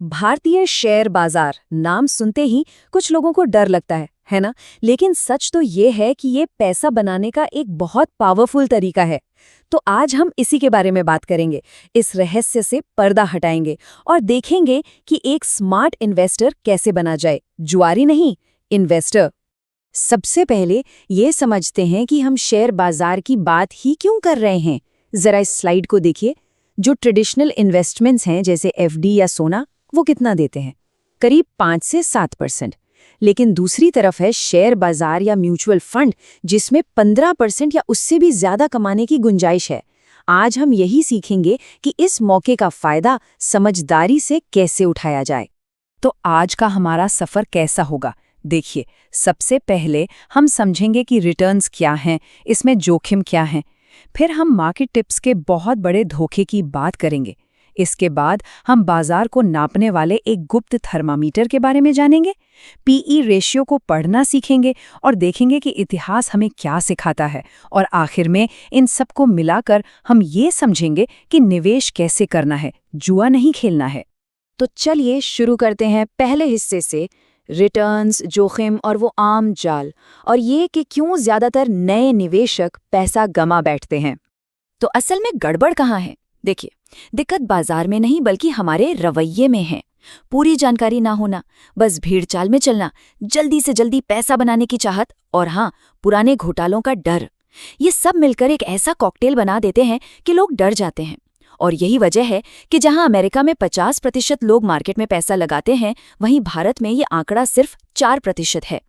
भारतीय शेयर बाजार नाम सुनते ही कुछ लोगों को डर लगता है ना। लेकिन सच तो ये है कि ये पैसा बनाने का एक बहुत पावरफुल तरीका है। तो आज हम इसी के बारे में बात करेंगे, इस रहस्य से पर्दा हटाएंगे और देखेंगे कि एक स्मार्ट इन्वेस्टर कैसे बना जाए, जुआरी नहीं, इन्वेस्टर। सबसे पहले ये समझते हैं कि हम शेयर बाजार की बात ही क्यों कर रहे हैं। जरा इस स्लाइड को देखिए। जो ट्रेडिशनल इन्वेस्टमेंट्स हैं जैसे एफडी या सोना, वो कितना देते हैं? करीब 5 से 7%। लेकिन दूसरी तरफ है शेयर बाजार या म्यूचुअल फंड, जिसमें 15% या उससे भी ज्यादा कमाने की गुंजाइश है। आज हम यही सीखेंगे कि इस मौके का फायदा समझदारी से कैसे उठाया जाए। तो आज का हमारा सफर कैसा होगा? देखिए, सबसे पहले हम समझेंगे कि रिटर्न्स क्या हैं, इसमें जोखिम क्या है। फिर हम मार्केट टिप्स के बहुत बड़े धोखे की बात करेंगे। इसके बाद हम बाजार को नापने वाले एक गुप्त थर्मामीटर के बारे में जानेंगे। पीई रेशियो को पढ़ना सीखेंगे और देखेंगे कि इतिहास हमें क्या सिखाता है। और आखिर में इन सबको मिलाकर हम ये समझेंगे कि निवेश कैसे करना है, जुआ नहीं खेलना है। तो चलिए शुरू करते हैं पहले हिस्से से, रिटर्न्स, जोखिम और वो आम जाल, और ये कि क्यों ज्यादातर नए निवेशक पैसा गमा बैठते हैं। तो असल में गड़बड़ कहाँ है? देखिए, दिक्कत बाजार में नहीं बल्कि हमारे रवैये में है। पूरी जानकारी ना होना, बस भीड़ चाल में चलना, जल्दी से जल्दी पैसा बनाने की चाहत, और हाँ, पुराने घोटालों का डर। ये सब मिलकर एक ऐसा कॉकटेल बना देते हैं कि लोग डर जाते हैं। और यही वजह है कि जहां अमेरिका में 50% लोग मार्केट में पैसा लगाते हैं, वहीं भारत में ये आंकड़ा सिर्फ 4% है।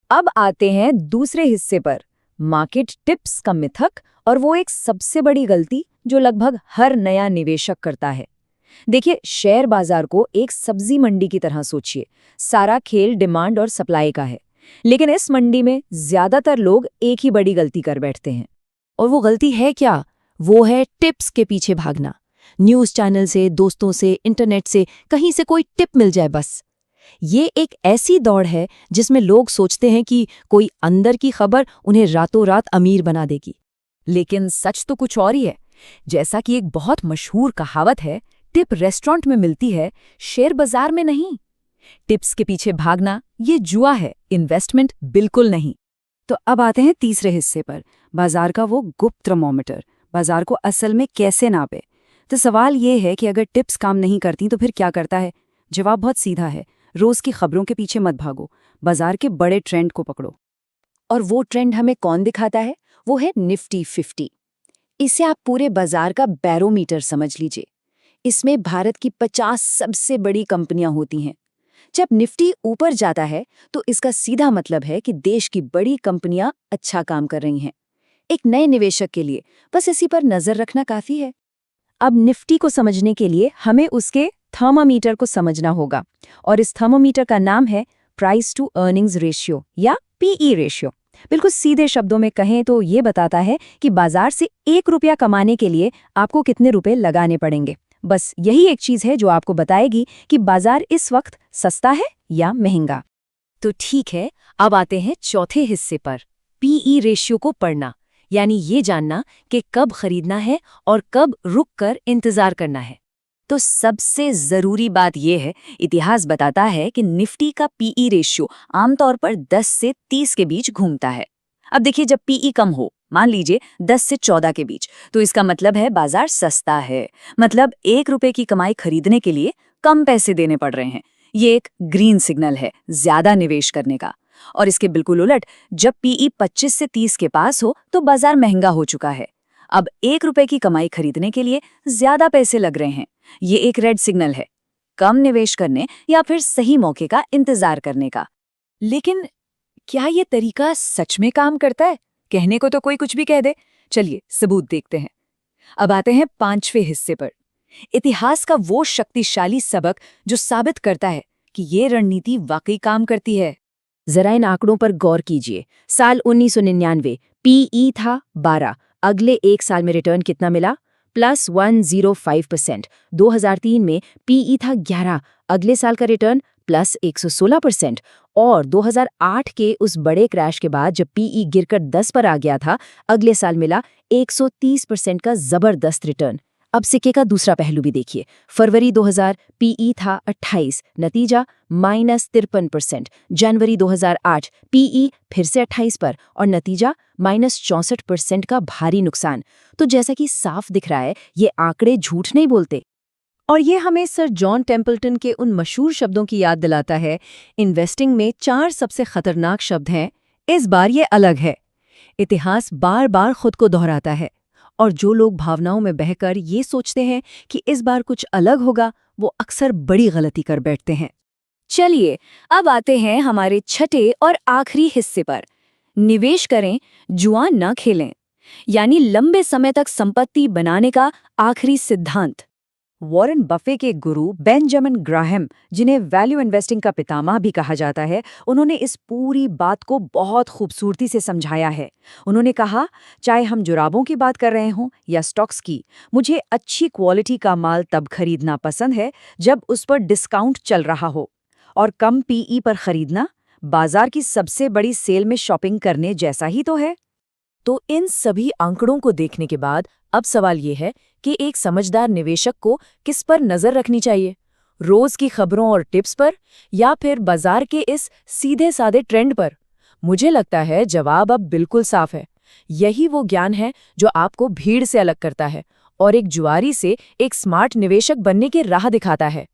अब आते हैं दूसरे हिस्से पर, मार्केट टिप्स का मिथक, और वो एक सबसे बड़ी गलती जो लगभग हर नया निवेशक करता है। देखिए, शेयर बाजार को एक सब्जी मंडी की तरह सोचिए। सारा खेल डिमांड और सप्लाई का है। लेकिन इस मंडी में ज्यादातर लोग एक ही बड़ी गलती कर बैठते हैं। और वो गलती है क्या? वो है टिप्स के पीछे भागना। न्यूज़ चैनल से, दोस्तों से, इंटरनेट से, कहीं से कोई टिप मिल जाए बस। ये एक ऐसी दौड़ है जिसमें लोग सोचते हैं कि कोई अंदर की खबर उन्हें रातों रात अमीर बना देगी। लेकिन सच तो कुछ और ही है। जैसा कि एक बहुत मशहूर कहावत है, टिप रेस्टोरेंट में मिलती है, शेयर बाजार में नहीं। टिप्स के पीछे भागना ये जुआ है, इन्वेस्टमेंट बिल्कुल नहीं। तो अब आते हैं तीसरे हिस्से पर, बाजार का वो गुप्त थर्मोमीटर। बाजार को असल में कैसे नापे? तो सवाल ये है कि अगर टिप्स काम नहीं करती तो फिर क्या करता है? जवाब बहुत सीधा है, रोज की खबरों के पीछे मत भागो, बाजार के बड़े ट्रेंड को पकड़ो। और वो ट्रेंड हमें कौन दिखाता है? वो है निफ्टी 50। इसे आप पूरे बाजार का बैरोमीटर समझ लीजिए। इसमें भारत की 50 सबसे बड़ी कंपनियां होती हैं। जब निफ्टी ऊपर जाता है तो इसका सीधा मतलब है कि देश की बड़ी कंपनियां अच्छा काम कर रही हैं। एक नए निवेशक के लिए बस इसी पर नजर रखना काफी है। अब निफ्टी को समझने के लिए हमें उसके थर्मामीटर को समझना होगा, और इस थर्मामीटर का नाम है प्राइस टू अर्निंग्स रेशियो या पीई रेशियो। बिल्कुल सीधे शब्दों में कहें तो ये बताता है कि बाजार से 1 रुपया कमाने के लिए आपको कितने रुपए लगाने पड़ेंगे। बस यही एक चीज है जो आपको बताएगी कि बाजार इस वक्त सस्ता है या महंगा। तो ठीक है, अब आते हैं चौथे हिस्से पर, पीई रेशियो को पढ़ना, यानी ये जानना कि कब खरीदना है और कब रुक कर इंतजार करना है। तो सबसे जरूरी बात यह है, इतिहास बताता है कि निफ्टी का पीई रेशियो आमतौर पर 10 से 30 के बीच घूमता है। अब देखिए, जब पीई कम हो, मान लीजिए 10 से 14 के बीच, तो इसका मतलब है बाजार सस्ता है। मतलब 1 रुपए की कमाई खरीदने के लिए कम पैसे देने पड़ रहे हैं। ये एक ग्रीन सिग्नल है ज्यादा निवेश करने का। और इसके बिल्कुल उलट, जब पीई 25 से 30 के पास हो तो बाजार महंगा हो चुका है। अब 1 रुपए की कमाई खरीदने के लिए ज्यादा पैसे लग रहे हैं। ये एक रेड सिग्नल है, कम निवेश करने या फिर सही मौके का इंतजार करने का। लेकिन क्या ये तरीका सच में काम करता है? कहने को तो कोई कुछ भी कह दे। चलिए सबूत देखते हैं। अब आते हैं 5वें हिस्से पर, इतिहास का वो शक्तिशाली सबक जो साबित करता है कि ये रणनीति वाकई काम करती है। जरा इन आंकड़ों पर गौर कीजिए। साल 1999 पीई था 12, अगले एक साल में रिटर्न कितना मिला? +105%। 2003 में पीई था 11, अगले साल का रिटर्न +116%। और 2008 के उस बड़े क्रैश के बाद जब पीई गिरकर 10 पर आ गया था, अगले साल मिला 130% का जबरदस्त रिटर्न। अब सिक्के का दूसरा पहलू भी देखिए। फरवरी 2000 पीई था 28, नतीजा -53%। जनवरी 2008 पीई फिर से 28 पर और नतीजा -64% का भारी नुकसान। तो जैसा कि साफ दिख रहा है, ये आंकड़े झूठ नहीं बोलते। और ये हमें सर जॉन टेम्पल्टन के उन मशहूर शब्दों की याद दिलाता है, इन्वेस्टिंग में 4 सबसे खतरनाक शब्द हैं, इस बार ये अलग है। इतिहास बार बार खुद को दोहराता है, और जो लोग भावनाओं में बहकर ये सोचते हैं कि इस बार कुछ अलग होगा, वो अक्सर बड़ी गलती कर बैठते हैं। चलिए, अब आते हैं हमारे छठे और आखिरी हिस्से पर। निवेश करें, जुआ न खेलें। यानी लंबे समय तक संपत्ति बनाने का आखिरी सिद्धांत। वॉरेन बफे के गुरु बेंजामिन ग्राहम, जिन्हें वैल्यू इन्वेस्टिंग का पितामह भी कहा जाता है, उन्होंने इस पूरी बात को बहुत खूबसूरती से समझाया है। उन्होंने कहा, चाहे हम जुराबों की बात कर रहे हों या स्टॉक्स की, मुझे अच्छी क्वालिटी का माल तब खरीदना पसंद है जब उस पर डिस्काउंट चल रहा हो, और कम पीई पर खरीदना बाजार की सबसे बड़ी सेल में शॉपिंग करने जैसा ही तो है। तो इन सभी आंकड़ों को देखने के बाद अब सवाल ये है कि एक समझदार निवेशक को किस पर नजर रखनी चाहिए, रोज की खबरों और टिप्स पर, या फिर बाजार के इस सीधे साधे ट्रेंड पर? मुझे लगता है जवाब अब बिल्कुल साफ है। यही वो ज्ञान है जो आपको भीड़ से अलग करता है और एक जुआरी से एक स्मार्ट निवेशक बनने की राह दिखाता है।